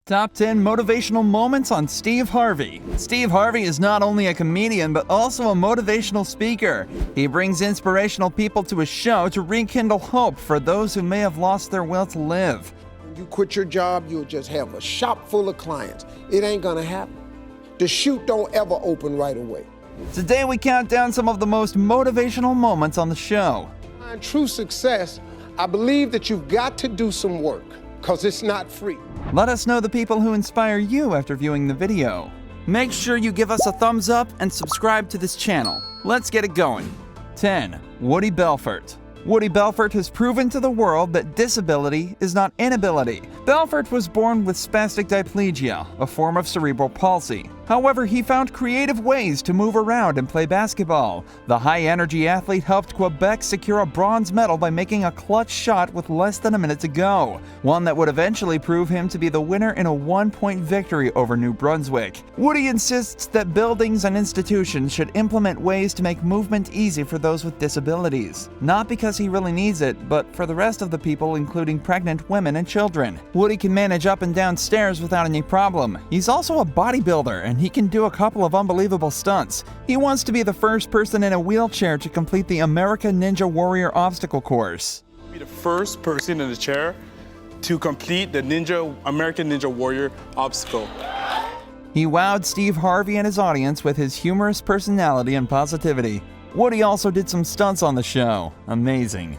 Top 10 motivational moments on Steve Harvey. Steve Harvey is not only a comedian, but also a motivational speaker. He brings inspirational people to his show to rekindle hope for those who may have lost their will to live. When you quit your job, you'll just have a shop full of clients. It ain't gonna happen. The chute don't ever open right away. Today we count down some of the most motivational moments on the show. To find true success, I believe that you've got to do some work, because it's not free. Let us know the people who inspire you after viewing the video. Make sure you give us a thumbs up and subscribe to this channel. Let's get it going. 10. Woody Belfort. Woody Belfort has proven to the world that disability is not inability. Belfort was born with spastic diplegia, a form of cerebral palsy. However, he found creative ways to move around and play basketball. The high-energy athlete helped Quebec secure a bronze medal by making a clutch shot with less than a minute to go, one that would eventually prove him to be the winner in a one-point victory over New Brunswick. Woody insists that buildings and institutions should implement ways to make movement easy for those with disabilities, not because he really needs it, but for the rest of the people, including pregnant women and children. Woody can manage up and down stairs without any problem. He's also a bodybuilder, and he can do a couple of unbelievable stunts. He wants to be the first person in a wheelchair to complete the American Ninja Warrior obstacle course. Be the first person in the chair to complete the American Ninja Warrior obstacle. He wowed Steve Harvey and his audience with his humorous personality and positivity. Woody also did some stunts on the show. Amazing.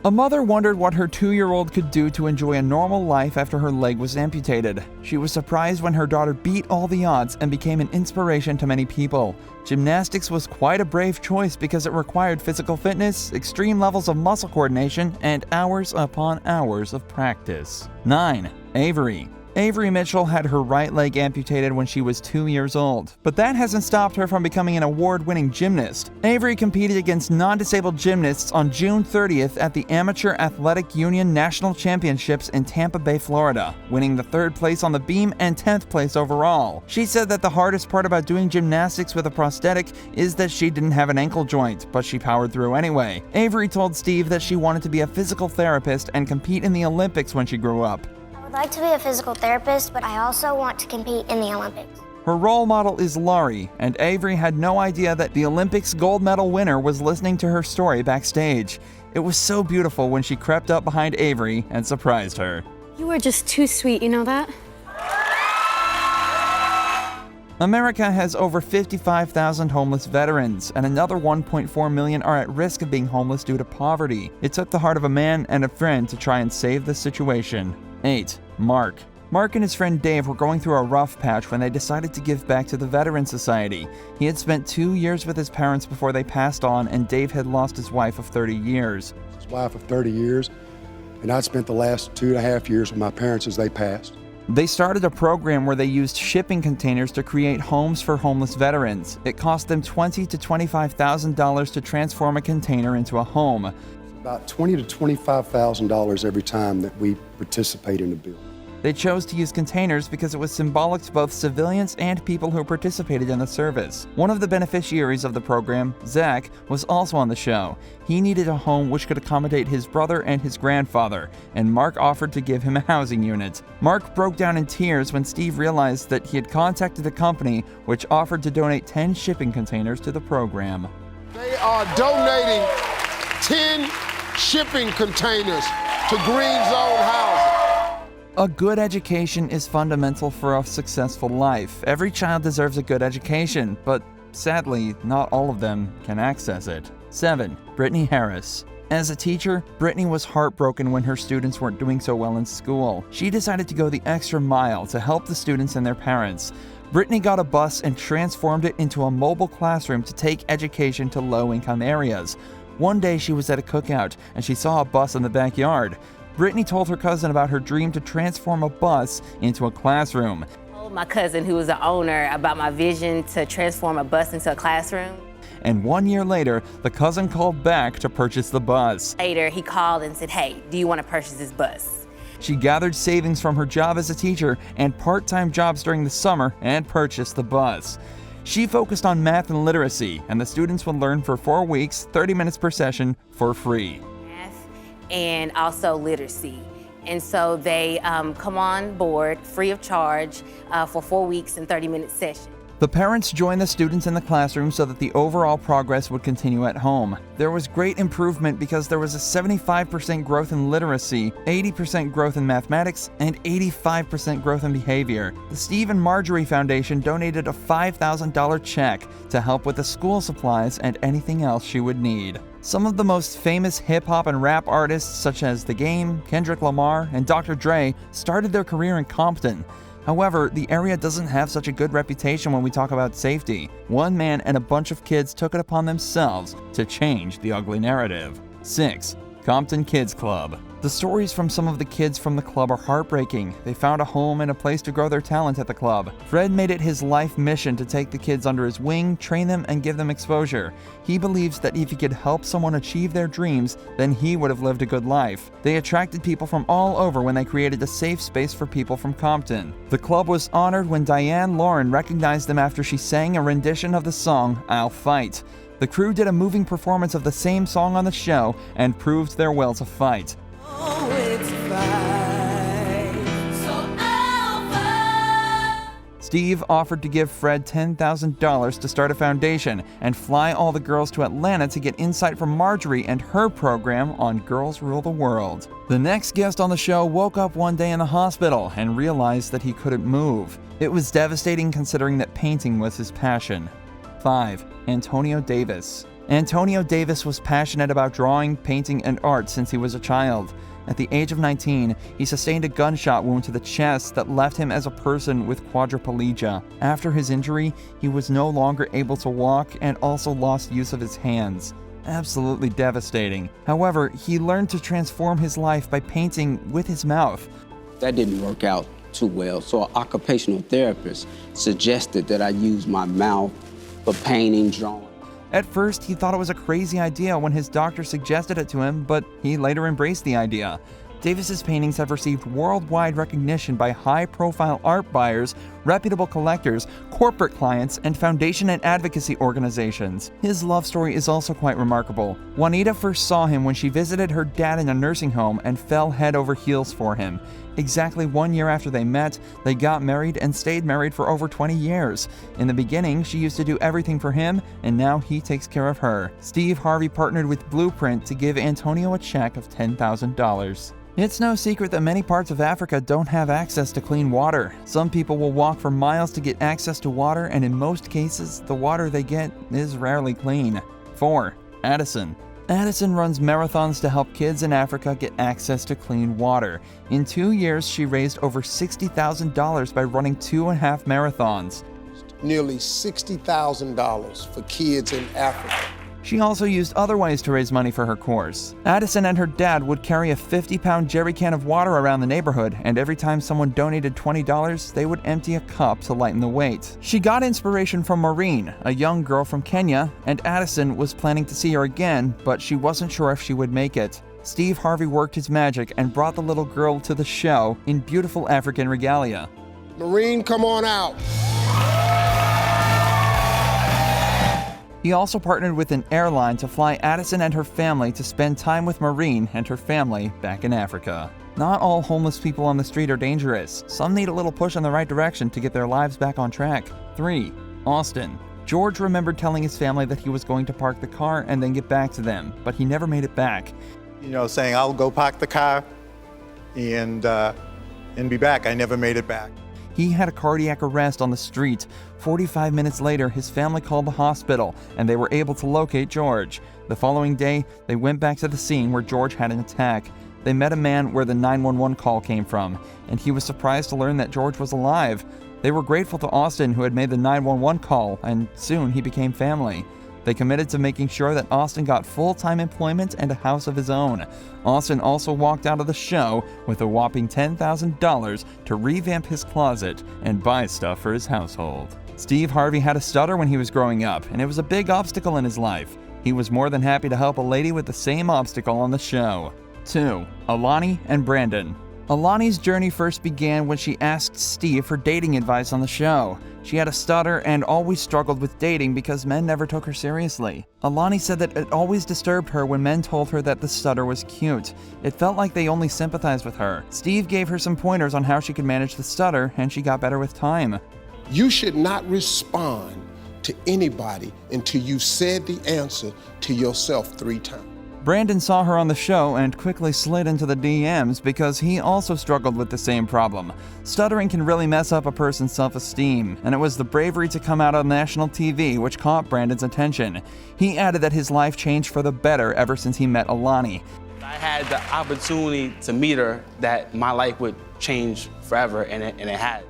A mother wondered what her 2-year-old could do to enjoy a normal life after her leg was amputated. She was surprised when her daughter beat all the odds and became an inspiration to many people. Gymnastics was quite a brave choice because it required physical fitness, extreme levels of muscle coordination, and hours upon hours of practice. 9. Avery. Avery Mitchell had her right leg amputated when she was 2 years old, but that hasn't stopped her from becoming an award-winning gymnast. Avery competed against non-disabled gymnasts on June 30th at the Amateur Athletic Union National Championships in Tampa Bay, Florida, winning the 3rd place on the beam and 10th place overall. She said that the hardest part about doing gymnastics with a prosthetic is that she didn't have an ankle joint, but she powered through anyway. Avery told Steve that she wanted to be a physical therapist and compete in the Olympics when she grew up. I would like to be a physical therapist, but I also want to compete in the Olympics. Her role model is Laurie, and Avery had no idea that the Olympics gold medal winner was listening to her story backstage. It was so beautiful when she crept up behind Avery and surprised her. You are just too sweet, you know that? America has over 55,000 homeless veterans, and another 1.4 million are at risk of being homeless due to poverty. It took the heart of a man and a friend to try and save the situation. 8. Mark. Mark and his friend Dave were going through a rough patch when they decided to give back to the Veteran Society. He had spent 2 years with his parents before they passed on, and Dave had lost his wife of 30 years. His wife of 30 years, and I'd spent the last 2.5 years with my parents as they passed. They started a program where they used shipping containers to create homes for homeless veterans. It cost them $20,000 to $25,000 to transform a container into a home. About $20,000 to $25,000 every time that we participate in the bill. They chose to use containers because it was symbolic to both civilians and people who participated in the service. One of the beneficiaries of the program, Zach, was also on the show. He needed a home which could accommodate his brother and his grandfather, and Mark offered to give him a housing unit. Mark broke down in tears when Steve realized that he had contacted a company which offered to donate 10 shipping containers to the program. They are donating 10 shipping containers to Green Zone Housing. A good education is fundamental for a successful life. Every child deserves a good education, but sadly, not all of them can access it. 7. Brittany Harris. As a teacher, Brittany was heartbroken when her students weren't doing so well in school. She decided to go the extra mile to help the students and their parents. Brittany got a bus and transformed it into a mobile classroom to take education to low-income areas. One day she was at a cookout and she saw a bus in the backyard. Brittany told her cousin about her dream to transform a bus into a classroom. I told my cousin, who was the owner, about my vision to transform a bus into a classroom. And 1 year later, the cousin called back to purchase the bus. Later, he called and said, "Hey, do you want to purchase this bus?" She gathered savings from her job as a teacher and part-time jobs during the summer and purchased the bus. She focused on math and literacy, and the students would learn for 4 weeks, 30 minutes per session, for free. and also literacy. And so they come on board free of charge for 4 weeks and 30-minute sessions. The parents joined the students in the classroom so that the overall progress would continue at home. There was great improvement because there was a 75% growth in literacy, 80% growth in mathematics, and 85% growth in behavior. The Steve and Marjorie Foundation donated a $5,000 check to help with the school supplies and anything else she would need. Some of the most famous hip-hop and rap artists such as The Game, Kendrick Lamar, and Dr. Dre started their career in Compton. However, the area doesn't have such a good reputation when we talk about safety. One man and a bunch of kids took it upon themselves to change the ugly narrative. 6. Compton Kids Club. The stories from some of the kids from the club are heartbreaking. They found a home and a place to grow their talent at the club. Fred made it his life mission to take the kids under his wing, train them, and give them exposure. He believes that if he could help someone achieve their dreams, then he would have lived a good life. They attracted people from all over when they created a safe space for people from Compton. The club was honored when Diane Lauren recognized them after she sang a rendition of the song, "I'll Fight." The crew did a moving performance of the same song on the show and proved their will to fight. Steve offered to give Fred $10,000 to start a foundation and fly all the girls to Atlanta to get insight from Marjorie and her program on Girls Rule the World. The next guest on the show woke up one day in the hospital and realized that he couldn't move. It was devastating considering that painting was his passion. 5. Antonio Davis. Antonio Davis was passionate about drawing, painting, and art since he was a child. At the age of 19, he sustained a gunshot wound to the chest that left him as a person with quadriplegia. After his injury, he was no longer able to walk and also lost use of his hands. Absolutely devastating. However, he learned to transform his life by painting with his mouth. That didn't work out too well, so an occupational therapist suggested that I use my mouth for painting, drawing. At first, he thought it was a crazy idea when his doctor suggested it to him, but he later embraced the idea. Davis's paintings have received worldwide recognition by high-profile art buyers, reputable collectors, corporate clients, and foundation and advocacy organizations. His love story is also quite remarkable. Juanita first saw him when she visited her dad in a nursing home and fell head over heels for him. Exactly 1 year after they met, they got married and stayed married for over 20 years. In the beginning, she used to do everything for him, and now he takes care of her. Steve Harvey partnered with Blueprint to give Antonio a check of $10,000. It's no secret that many parts of Africa don't have access to clean water. Some people will walk for miles to get access to water, and in most cases, the water they get is rarely clean. 4. Addison. Addison runs marathons to help kids in Africa get access to clean water. In 2 years, she raised over $60,000 by running 2.5 marathons. Nearly $60,000 for kids in Africa. She also used other ways to raise money for her course. Addison and her dad would carry a 50-pound jerry can of water around the neighborhood, and every time someone donated $20, they would empty a cup to lighten the weight. She got inspiration from Maureen, a young girl from Kenya, and Addison was planning to see her again, but she wasn't sure if she would make it. Steve Harvey worked his magic and brought the little girl to the show in beautiful African regalia. Maureen, come on out. He also partnered with an airline to fly Addison and her family to spend time with Maureen and her family back in Africa. Not all homeless people on the street are dangerous. Some need a little push in the right direction to get their lives back on track. 3. Austin. George remembered telling his family that he was going to park the car and then get back to them, but he never made it back. Saying I'll go park the car and be back. I never made it back. He had a cardiac arrest on the street. 45 minutes later, his family called the hospital, and they were able to locate George. The following day, they went back to the scene where George had an attack. They met a man where the 911 call came from, and he was surprised to learn that George was alive. They were grateful to Austin, who had made the 911 call, and soon he became family. They committed to making sure that Austin got full-time employment and a house of his own. Austin also walked out of the show with a whopping $10,000 to revamp his closet and buy stuff for his household. Steve Harvey had a stutter when he was growing up, and it was a big obstacle in his life. He was more than happy to help a lady with the same obstacle on the show. 2. Alana and Brandon. Alani's journey first began when she asked Steve for dating advice on the show. She had a stutter and always struggled with dating because men never took her seriously. Alana said that it always disturbed her when men told her that the stutter was cute. It felt like they only sympathized with her. Steve gave her some pointers on how she could manage the stutter, and she got better with time. You should not respond to anybody until you've said the answer to yourself 3 times. Brandon saw her on the show and quickly slid into the DMs because he also struggled with the same problem. Stuttering can really mess up a person's self-esteem, and it was the bravery to come out on national TV which caught Brandon's attention. He added that his life changed for the better ever since he met Alana. I had the opportunity to meet her that my life would change forever, and it has.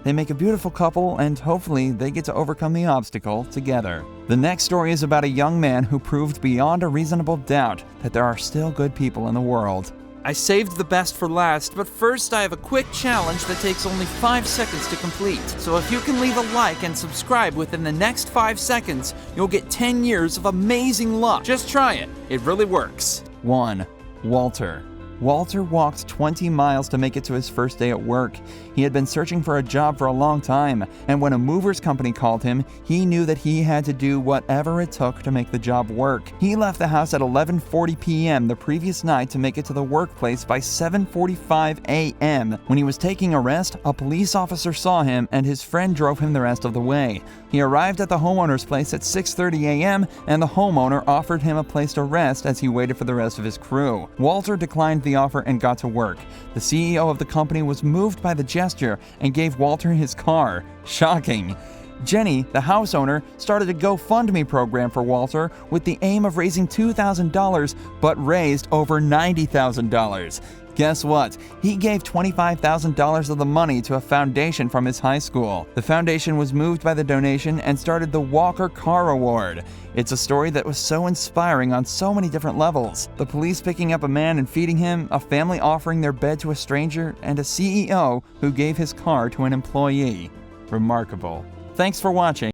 They make a beautiful couple, and hopefully they get to overcome the obstacle together. The next story is about a young man who proved beyond a reasonable doubt that there are still good people in the world. I saved the best for last, but first I have a quick challenge that takes only 5 seconds to complete. So if you can leave a like and subscribe within the next 5 seconds, you'll get 10 years of amazing luck. Just try it. It really works. 1. Walter. Walter walked 20 miles to make it to his first day at work. He had been searching for a job for a long time, and when a movers company called him, he knew that he had to do whatever it took to make the job work. He left the house at 11:40 p.m. the previous night to make it to the workplace by 7:45 a.m. When he was taking a rest, a police officer saw him and his friend drove him the rest of the way. He arrived at the homeowner's place at 6:30 a.m. and the homeowner offered him a place to rest as he waited for the rest of his crew. Walter declined the offer and got to work. The CEO of the company was moved by the gesture and gave Walter his car. Shocking. Jenny, the house owner, started a GoFundMe program for Walter with the aim of raising $2,000, but raised over $90,000. Guess what? He gave $25,000 of the money to a foundation from his high school. The foundation was moved by the donation and started the Walker Car Award. It's a story that was so inspiring on so many different levels. The police picking up a man and feeding him, a family offering their bed to a stranger, and a CEO who gave his car to an employee. Remarkable. Thanks for watching.